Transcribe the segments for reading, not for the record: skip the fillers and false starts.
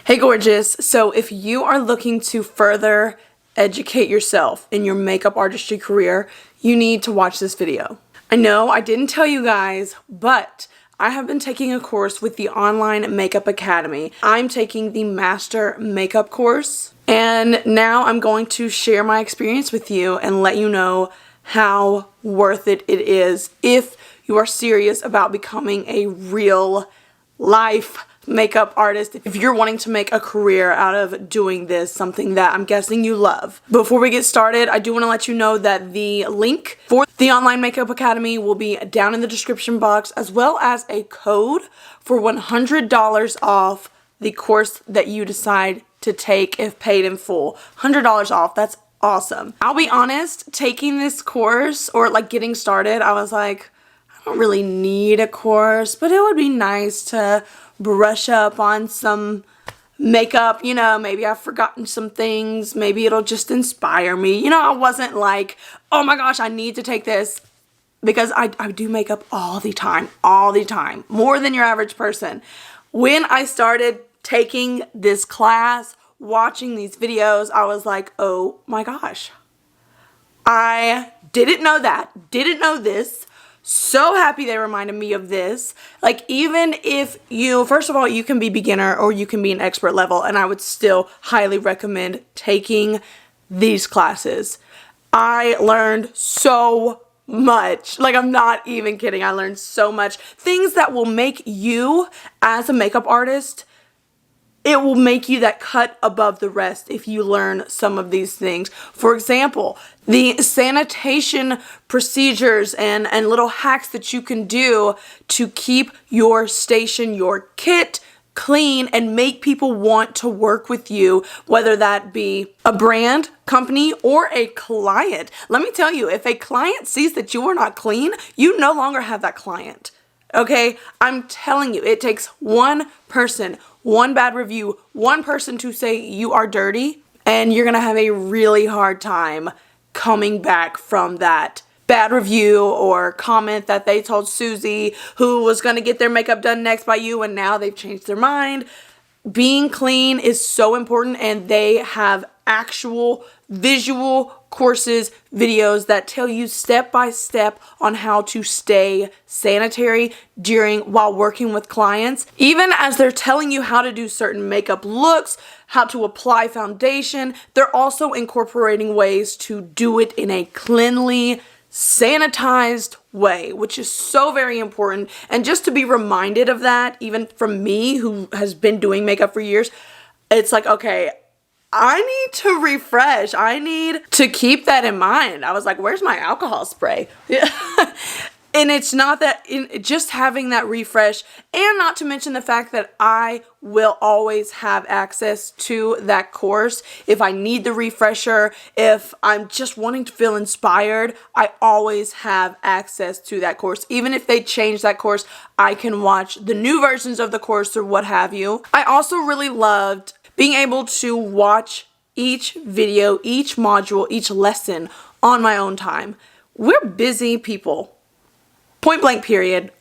Hey gorgeous, so if you are looking to further educate yourself in your makeup artistry career, you need to watch this video. I know I didn't tell you guys, but I have been taking a course with the online Makeup Academy. I'm taking the Master Makeup course, and now I'm going to share my experience with you and let you know how worth it is if you are serious about becoming a real life makeup artist, if you're wanting to make a career out of doing this, something that I'm guessing you love. Before we get started, I do want to let you know that the link for the online Makeup Academy will be down in the description box, as well as a code for $100 off the course that you decide to take if paid in full. $100 off, that's awesome. I'll be honest, taking this course or like getting started, I was like, I don't really need a course, but it would be nice to brush up on some makeup, you know, maybe I've forgotten some things, maybe it'll just inspire me. You know, I wasn't like, oh my gosh, I need to take this, because I do makeup all the time, more than your average person. When I started taking this class, watching these videos, I was like, oh my gosh, I didn't know that, didn't know this. So happy they reminded me of this. Like, even if you, first of all, you can be beginner or you can be an expert level, and I would still highly recommend taking these classes. I learned so much. Like, I'm not even kidding. I learned so much. Things that will make you, as a makeup artist, it will make you that cut above the rest if you learn some of these things. For example, the sanitation procedures and little hacks that you can do to keep your station, your kit, clean and make people want to work with you, whether that be a brand, company, or a client. Let me tell you, if a client sees that you are not clean, you no longer have that client. Okay, I'm telling you, it takes one person, one bad review, one person to say you are dirty, and you're gonna have a really hard time coming back from that bad review or comment that they told Susie, who was gonna get their makeup done next by you, and now they've changed their mind. Being clean is so important, and they have actual visual courses, videos that tell you step by step on how to stay sanitary while working with clients. Even as they're telling you how to do certain makeup looks, how to apply foundation, they're also incorporating ways to do it in a cleanly, sanitized way, which is so very important. And just to be reminded of that, even from me who has been doing makeup for years, it's like, okay, I need to refresh. I need to keep that in mind. I was like, where's my alcohol spray? And it's not that, just having that refresh, and not to mention the fact that I will always have access to that course. If I need the refresher, if I'm just wanting to feel inspired, I always have access to that course. Even if they change that course, I can watch the new versions of the course or what have you. I also really loved being able to watch each video, each module, each lesson on my own time. We're busy people. Point blank period.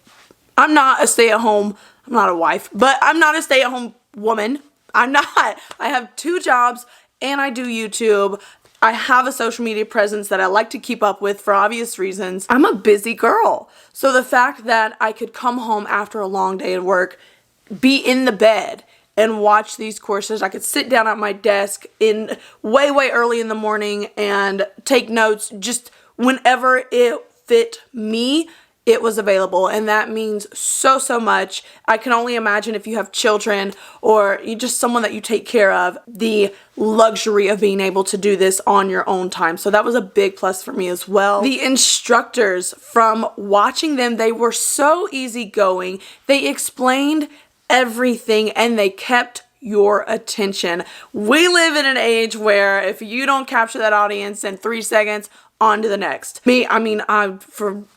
I'm not a stay-at-home, I'm not a wife, but I'm not a stay-at-home woman. I'm not. I have 2 jobs and I do YouTube. I have a social media presence that I like to keep up with for obvious reasons. I'm a busy girl. So the fact that I could come home after a long day at work, be in the bed, and watch these courses. I could sit down at my desk in way early in the morning and take notes just whenever it fit me. It was available, and that means so much. I can only imagine if you have children or you just someone that you take care of, the luxury of being able to do this on your own time. So that was a big plus for me as well. The instructors, from watching them, they were so easygoing. They explained everything and they kept your attention. We live in an age where if you don't capture that audience in 3 seconds, on to the next. I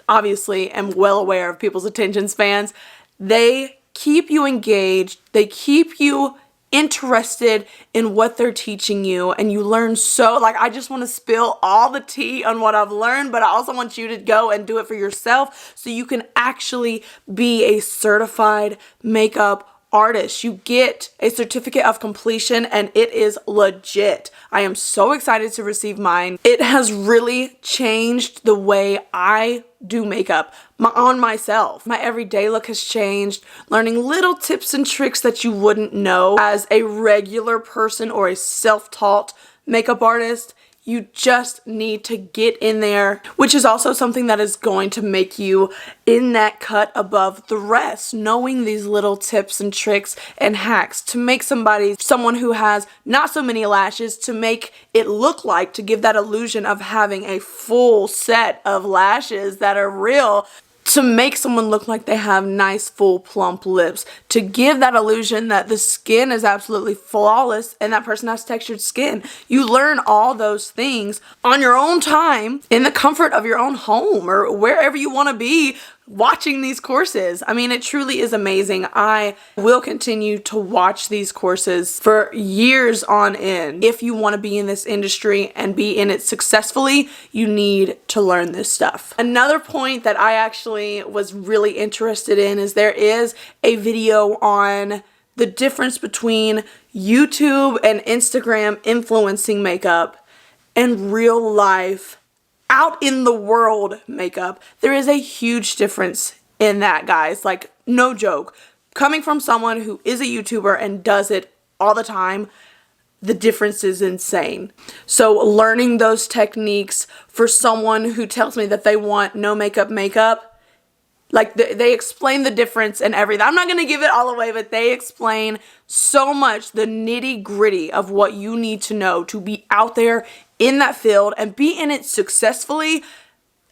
obviously am well aware of people's attention spans. They keep you engaged. They keep you interested in what they're teaching you, and you learn so, like, I just want to spill all the tea on what I've learned, but I also want you to go and do it for yourself so you can actually be a certified makeup artist. You get a certificate of completion and it is legit. I am so excited to receive mine. It has really changed the way I do makeup on myself. My everyday look has changed. Learning little tips and tricks that you wouldn't know as a regular person or a self-taught makeup artist. You just need to get in there, which is also something that is going to make you in that cut above the rest. Knowing these little tips and tricks and hacks to make someone who has not so many lashes, to make it look like, to give that illusion of having a full set of lashes that are real, to make someone look like they have nice, full, plump lips, to give that illusion that the skin is absolutely flawless and that person has textured skin. You learn all those things on your own time in the comfort of your own home or wherever you want to be watching these courses. I mean, it truly is amazing. I will continue to watch these courses for years on end. If you want to be in this industry and be in it successfully, you need to learn this stuff. Another point that I actually was really interested in is there is a video on the difference between YouTube and Instagram influencing makeup and real life out in the world makeup. There is a huge difference in that, guys. Like, no joke. Coming from someone who is a YouTuber and does it all the time, the difference is insane. So learning those techniques for someone who tells me that they want no makeup, like they explain the difference and everything. I'm not going to give it all away, but they explain so much the nitty gritty of what you need to know to be out there in that field and be in it successfully.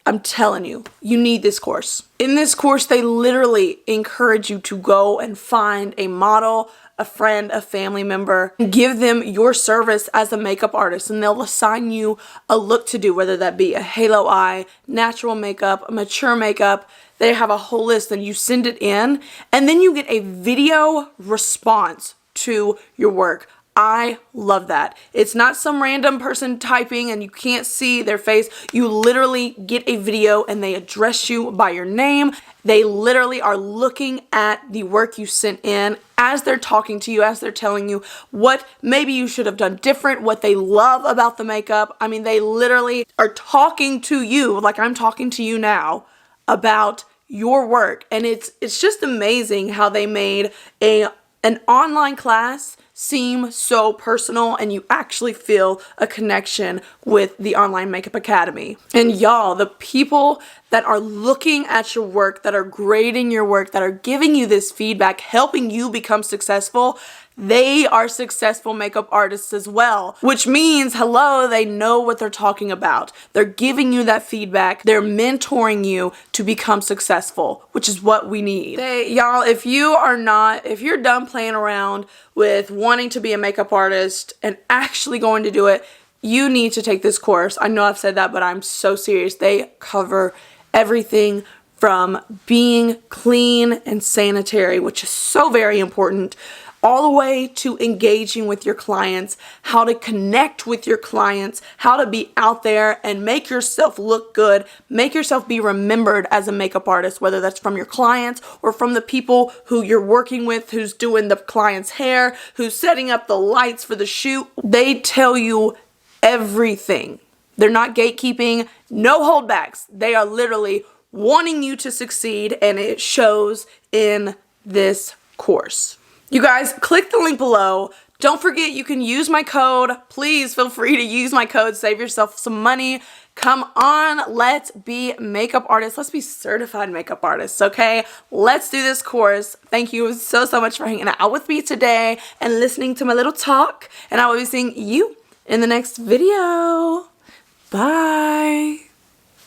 I'm telling you, you need this course. In this course, they literally encourage you to go and find a model, a friend, a family member, and give them your service as a makeup artist, and they'll assign you a look to do, whether that be a halo eye, natural makeup, mature makeup. They have a whole list, and you send it in, and then you get a video response to your work. I love that. It's not some random person typing and you can't see their face. You literally get a video and they address you by your name. They literally are looking at the work you sent in as they're talking to you, as they're telling you what maybe you should have done different, what they love about the makeup. I mean, they literally are talking to you like I'm talking to you now about your work. And it's just amazing how they made an online class seem so personal, and you actually feel a connection with the Online Makeup Academy. And y'all, the people that are looking at your work, that are grading your work, that are giving you this feedback, helping you become successful, they are successful makeup artists as well, which means, hello, they know what they're talking about. They're giving you that feedback. They're mentoring you to become successful, which is what we need. Y'all, if you're done playing around with wanting to be a makeup artist and actually going to do it, you need to take this course. I know I've said that, but I'm so serious. They cover everything from being clean and sanitary, which is so very important, all the way to engaging with your clients, how to connect with your clients, how to be out there and make yourself look good, make yourself be remembered as a makeup artist, whether that's from your clients or from the people who you're working with, who's doing the client's hair, who's setting up the lights for the shoot. They tell you everything. They're not gatekeeping, no holdbacks. They are literally wanting you to succeed, and it shows in this course. You guys, click the link below. Don't forget, you can use my code. Please feel free to use my code. Save yourself some money. Come on, let's be makeup artists. Let's be certified makeup artists, okay? Let's do this course. Thank you so much for hanging out with me today and listening to my little talk. And I will be seeing you in the next video. Bye.